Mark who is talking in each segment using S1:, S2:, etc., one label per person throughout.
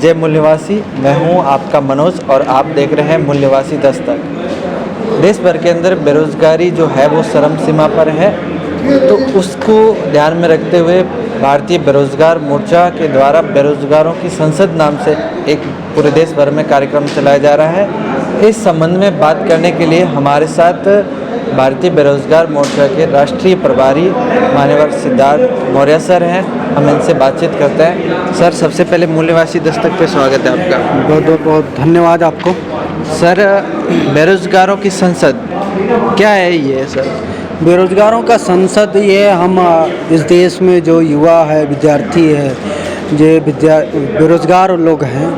S1: जय मूल्यवासी। मैं हूं आपका मनोज और आप देख रहे हैं मूल्यवासी दस्तक। देश भर के अंदर बेरोज़गारी जो है वो चरम सीमा पर है, तो उसको ध्यान में रखते हुए भारतीय बेरोज़गार मोर्चा के द्वारा बेरोज़गारों की संसद नाम से एक पूरे देश भर में कार्यक्रम चलाया जा रहा है। इस संबंध में बात करने के लिए हमारे साथ भारतीय बेरोज़गार मोर्चा के राष्ट्रीय प्रभारी मान्यवर सिद्धार्थ मौर्य सर हैं। हम इनसे बातचीत करते हैं। सर, सबसे पहले मूल्यवासी दस्तक पे स्वागत है आपका।
S2: बहुत बहुत धन्यवाद आपको।
S1: सर, बेरोज़गारों की संसद क्या है ये सर?
S2: बेरोज़गारों का संसद ये हम इस देश में जो युवा है, विद्यार्थी है, बेरोज़गार लोग हैं,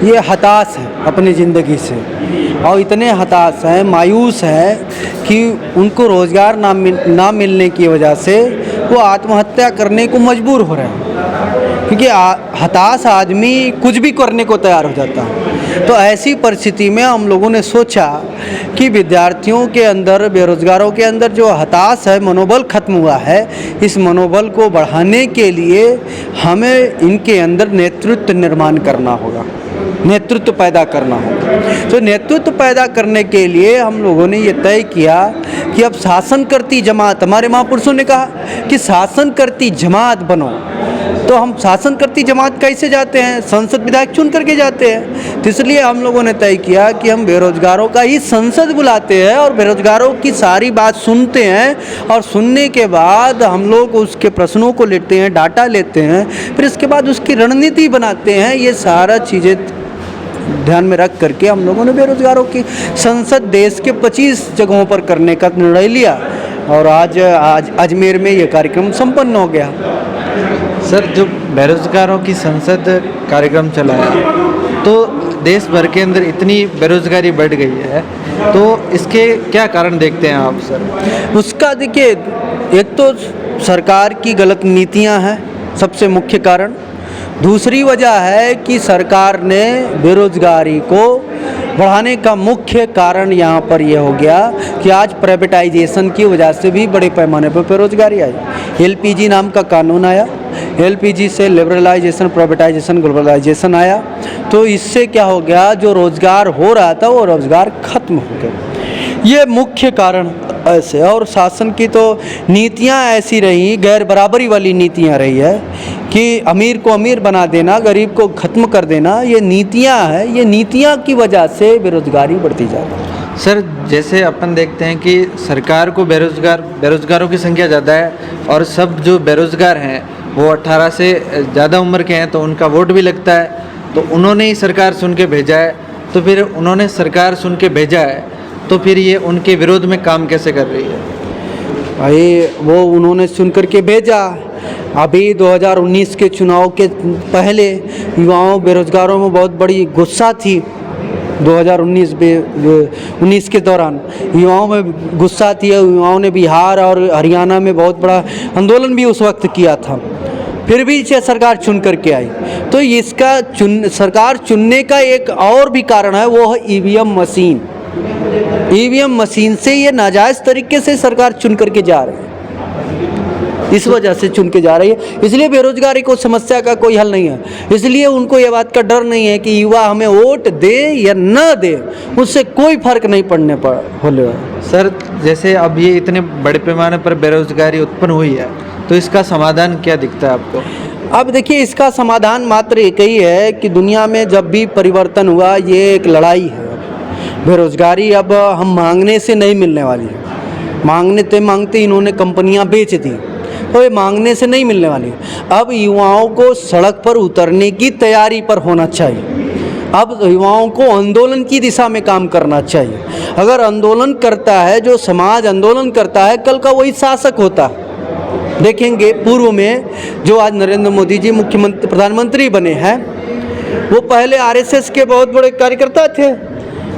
S2: ये हताश हैं अपनी ज़िंदगी से और इतने हताश हैं, मायूस हैं कि उनको रोज़गार ना मिलने की वजह से वो आत्महत्या करने को मजबूर हो रहे हैं, क्योंकि हताश आदमी कुछ भी करने को तैयार हो जाता है। तो ऐसी परिस्थिति में हम लोगों ने सोचा कि विद्यार्थियों के अंदर, बेरोज़गारों के अंदर जो हताश है, मनोबल खत्म हुआ है, इस मनोबल को बढ़ाने के लिए हमें इनके अंदर नेतृत्व निर्माण करना होगा, नेतृत्व पैदा करना होगा। तो नेतृत्व पैदा करने के लिए हम लोगों ने ये तय किया कि अब शासन करती जमात, हमारे महापुरुषों ने कहा कि शासन करती जमात बनो। तो हम शासन करती जमात कैसे जाते हैं? संसद विधायक चुन करके जाते हैं। तो इसलिए हम लोगों ने तय किया कि हम बेरोज़गारों का ही संसद बुलाते हैं और बेरोज़गारों की सारी बात सुनते हैं और सुनने के बाद हम लोग उसके प्रश्नों को लेते हैं, डाटा लेते हैं, फिर इसके बाद उसकी रणनीति बनाते हैं। ये सारा चीज़ें ध्यान में रख करके हम लोगों ने बेरोज़गारों की संसद देश के 25 जगहों पर करने का निर्णय लिया और आज अजमेर में ये कार्यक्रम संपन्न हो गया।
S1: सर, जो बेरोज़गारों की संसद कार्यक्रम चलाया तो देश भर के अंदर इतनी बेरोज़गारी बढ़ गई है, तो इसके क्या कारण देखते हैं आप सर?
S2: उसका देखिए, एक तो सरकार की गलत नीतियां हैं सबसे मुख्य कारण। दूसरी वजह है कि सरकार ने बेरोज़गारी को बढ़ाने का मुख्य कारण यहाँ पर यह हो गया कि आज प्राइवेटाइजेशन की वजह से भी बड़े पैमाने पर बेरोज़गारी आई। एलपीजी नाम का कानून आया, एलपीजी से लिबरलाइजेशन, प्राइवेटाइजेशन, ग्लोबलाइजेशन आया, तो इससे क्या हो गया, जो रोज़गार हो रहा था वो रोज़गार खत्म हो गया। ये मुख्य कारण ऐसे। और शासन की तो नीतियाँ ऐसी रही, गैर बराबरी वाली नीतियाँ रही है कि अमीर को अमीर बना देना, गरीब को ख़त्म कर देना, ये नीतियाँ हैं। ये नीतियाँ की वजह से बेरोज़गारी बढ़ती जा रही है।
S1: सर, जैसे अपन देखते हैं कि सरकार को बेरोज़गारों की संख्या ज़्यादा है और सब जो बेरोज़गार हैं वो 18 से ज़्यादा उम्र के हैं, तो उनका वोट भी लगता है, तो उन्होंने ही सरकार चुन के भेजा है। तो फिर उन्होंने सरकार चुन के भेजा है, तो फिर ये उनके विरोध में काम कैसे कर रही है?
S2: भाई, वो उन्होंने चुन करके भेजा। अभी 2019 के चुनाव के पहले युवाओं, बेरोज़गारों में बहुत बड़ी गुस्सा थी। 2019 के दौरान युवाओं में गुस्सा थी। युवाओं ने बिहार और हरियाणा में बहुत बड़ा आंदोलन भी उस वक्त किया था, फिर भी इसे सरकार चुन करके आई। तो इसका सरकार चुनने का एक और भी कारण है, वो है ईवीएम मशीन। ईवीएम मशीन से ये नाजायज़ तरीके से सरकार चुन करके जा रही है, इस वजह से चुन के जा रही है। इसलिए बेरोज़गारी को समस्या का कोई हल नहीं है। इसलिए उनको ये बात का डर नहीं है कि युवा हमें वोट दे या न दे, उससे कोई फ़र्क नहीं पड़ने होने वाला।
S1: सर, जैसे अब ये इतने बड़े पैमाने पर बेरोज़गारी उत्पन्न हुई है, तो इसका समाधान क्या दिखता है आपको?
S2: अब देखिए, इसका समाधान मात्र एक ही है कि दुनिया में जब भी परिवर्तन हुआ, ये एक लड़ाई है। बेरोज़गारी अब हम मांगने से नहीं मिलने वाली है। मांगते इन्होंने कंपनियां बेच दी, तो ये मांगने से नहीं मिलने वाली। अब युवाओं को सड़क पर उतरने की तैयारी पर होना चाहिए। अब युवाओं को आंदोलन की दिशा में काम करना चाहिए। अगर आंदोलन करता है, जो समाज आंदोलन करता है, कल का वही शासक होता है। देखेंगे, पूर्व में जो आज नरेंद्र मोदी जी प्रधानमंत्री बने हैं, वो पहले आरएसएस के बहुत बड़े कार्यकर्ता थे,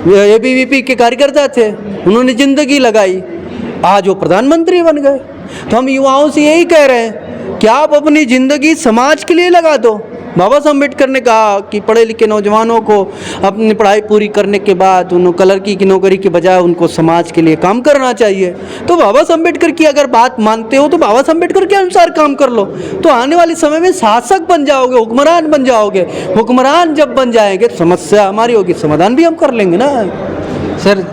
S2: एबीवीपी के कार्यकर्ता थे। उन्होंने ज़िंदगी लगाई, आज वो प्रधानमंत्री बन गए। तो हम युवाओं से यही कह रहे हैं कि आप अपनी ज़िंदगी समाज के लिए लगा दो, बाबा साहब अम्बेडकर ने कहा कि पढ़े लिखे नौजवानों को अपनी पढ़ाई पूरी करने के बाद उन्होंने क्लर्की की नौकरी के बजाय उनको समाज के लिए काम करना चाहिए। तो बाबा साहब अम्बेडकर की अगर बात मानते हो तो बाबा साहब अम्बेडकर के अनुसार काम कर लो, तो आने वाले समय में शासक बन जाओगे, हुक्मरान बन जाओगे। हुक्मरान जब बन जाएंगे तो समस्या हमारी होगी, समाधान भी हम कर लेंगे ना।
S1: सर,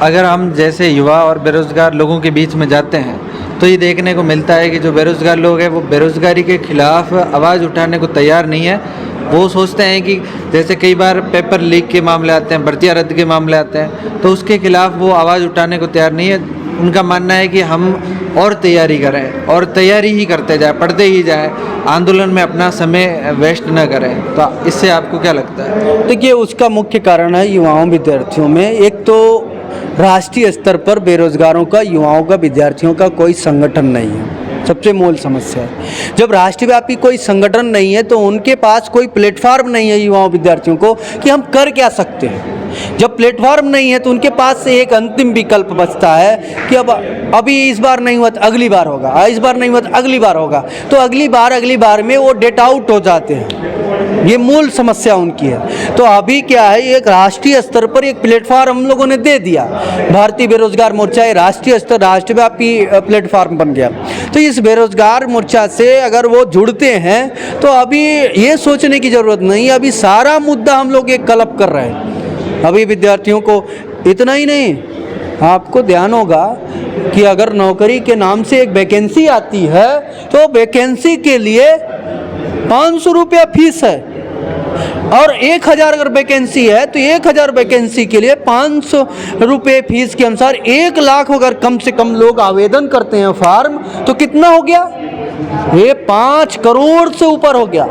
S1: अगर हम जैसे युवा और बेरोज़गार लोगों के बीच में जाते हैं तो ये देखने को मिलता है कि जो बेरोज़गार लोग हैं वो बेरोज़गारी के ख़िलाफ़ आवाज़ उठाने को तैयार नहीं है। वो सोचते हैं कि जैसे कई बार पेपर लीक के मामले आते हैं, भर्तियाँ रद्द के मामले आते हैं, तो उसके ख़िलाफ़ वो आवाज़ उठाने को तैयार नहीं है। उनका मानना है कि हम और तैयारी करें और तैयारी ही करते जाए, पढ़ते ही जाए, आंदोलन में अपना समय वेस्ट न करें। तो इससे आपको क्या लगता है?
S2: देखिए, उसका मुख्य कारण है युवाओं विद्यार्थियों में। एक तो राष्ट्रीय स्तर पर बेरोजगारों का, युवाओं का, विद्यार्थियों का कोई संगठन नहीं है, सबसे मूल समस्या है। जब राष्ट्रव्यापी कोई संगठन नहीं है तो उनके पास कोई प्लेटफॉर्म नहीं है युवाओं विद्यार्थियों को कि हम कर क्या सकते हैं। जब प्लेटफॉर्म नहीं है तो उनके पास से एक अंतिम विकल्प बचता है कि अब अभी इस बार नहीं हुआ तो अगली बार होगा, इस बार नहीं हुआ तो अगली बार होगा। तो अगली बार में वो डेट आउट हो जाते हैं। ये मूल समस्या उनकी है। तो अभी क्या है, एक राष्ट्रीय स्तर पर एक प्लेटफॉर्म हम लोगों ने दे दिया। भारतीय बेरोजगार मोर्चा ये राष्ट्रीय स्तर, राष्ट्रव्यापी प्लेटफॉर्म बन गया। तो इस बेरोजगार मोर्चा से अगर वो जुड़ते हैं तो अभी ये सोचने की ज़रूरत नहीं, अभी सारा मुद्दा हम लोग एक क्लब कर रहे हैं। अभी विद्यार्थियों को इतना ही नहीं, आपको ध्यान होगा कि अगर नौकरी के नाम से एक वैकेंसी आती है तो वैकेंसी के लिए 500 रुपया फीस है, और 1000 अगर वैकेंसी है तो 1000 वैकेंसी के लिए 500 रुपये फीस के अनुसार 1 लाख अगर कम से कम लोग आवेदन करते हैं फॉर्म, तो कितना हो गया? ये 5 करोड़ से ऊपर हो गया,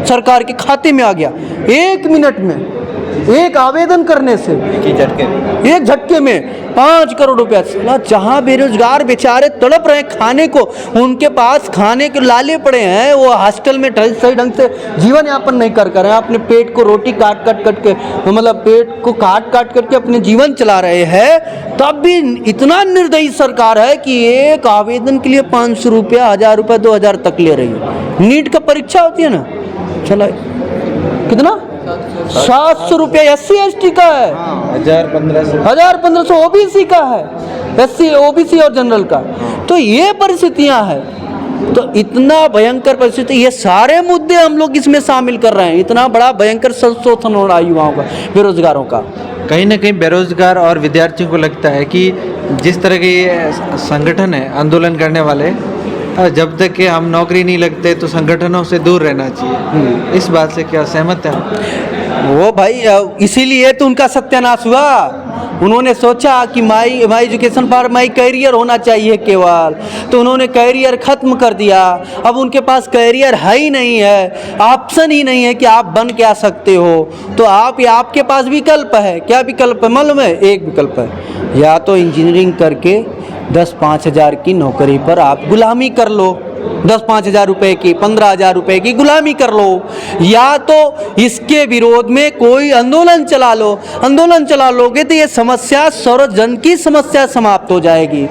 S2: सरकार के खाते में आ गया 1 मिनट में, एक आवेदन करने से, एक झटके में 5 करोड़ रुपया। जहाँ बेरोजगार बेचारे तड़प रहे हैं खाने को, उनके पास खाने के लाले पड़े हैं, वो हॉस्टल में सही ढंग से जीवन यापन नहीं कर रहे हैं, अपने पेट को रोटी काट के, मतलब पेट को काट करके अपने जीवन चला रहे हैं। तब भी इतना निर्दयी सरकार है कि एक आवेदन के लिए 500 रुपया, 1000 रुपया, 2000 तक ले रही है। नीट का परीक्षा होती है ना, चला कितना 700 रुपया SC ST का है, 1500 OBC का है, SC OBC और जनरल का। तो ये परिस्थितियां हैं, तो इतना भयंकर परिस्थिति, ये सारे मुद्दे हम लोग इसमें शामिल कर रहे हैं। इतना बड़ा भयंकर शोषण हो रहा है युवाओं का, बेरोजगारों का।
S1: कहीं ना कहीं बेरोजगार और विद्यार्थियों को लगता है कि जिस तरह के ये संगठन है आंदोलन करने वाले, जब तक कि हम नौकरी नहीं लगते तो संगठनों से दूर रहना चाहिए। इस बात से क्या सहमत है?
S2: वो भाई इसीलिए तो उनका सत्यानाश हुआ। उन्होंने सोचा कि my education for my career होना चाहिए केवल, तो उन्होंने कैरियर खत्म कर दिया। अब उनके पास कैरियर है ही नहीं है, ऑप्शन ही नहीं है कि आप बन क्या सकते हो। तो आपके पास विकल्प है। क्या विकल्प है मालूम है? एक विकल्प है, या तो इंजीनियरिंग करके 10-5 हज़ार की नौकरी पर आप गुलामी कर लो, 10-5 हज़ार रुपये की, 15,000 रुपये की गुलामी कर लो, या तो इसके विरोध में कोई आंदोलन चला लो। आंदोलन चला लोगे तो ये समस्या सर्वजन की समस्या समाप्त हो जाएगी।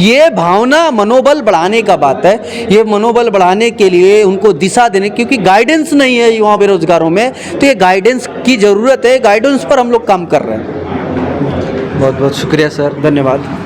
S2: ये भावना मनोबल बढ़ाने का बात है। ये मनोबल बढ़ाने के लिए उनको दिशा देने, क्योंकि गाइडेंस नहीं है युवा बेरोजगारों में, तो ये गाइडेंस की ज़रूरत है। गाइडेंस पर हम लोग काम कर रहे हैं।
S1: बहुत बहुत शुक्रिया सर,
S2: धन्यवाद।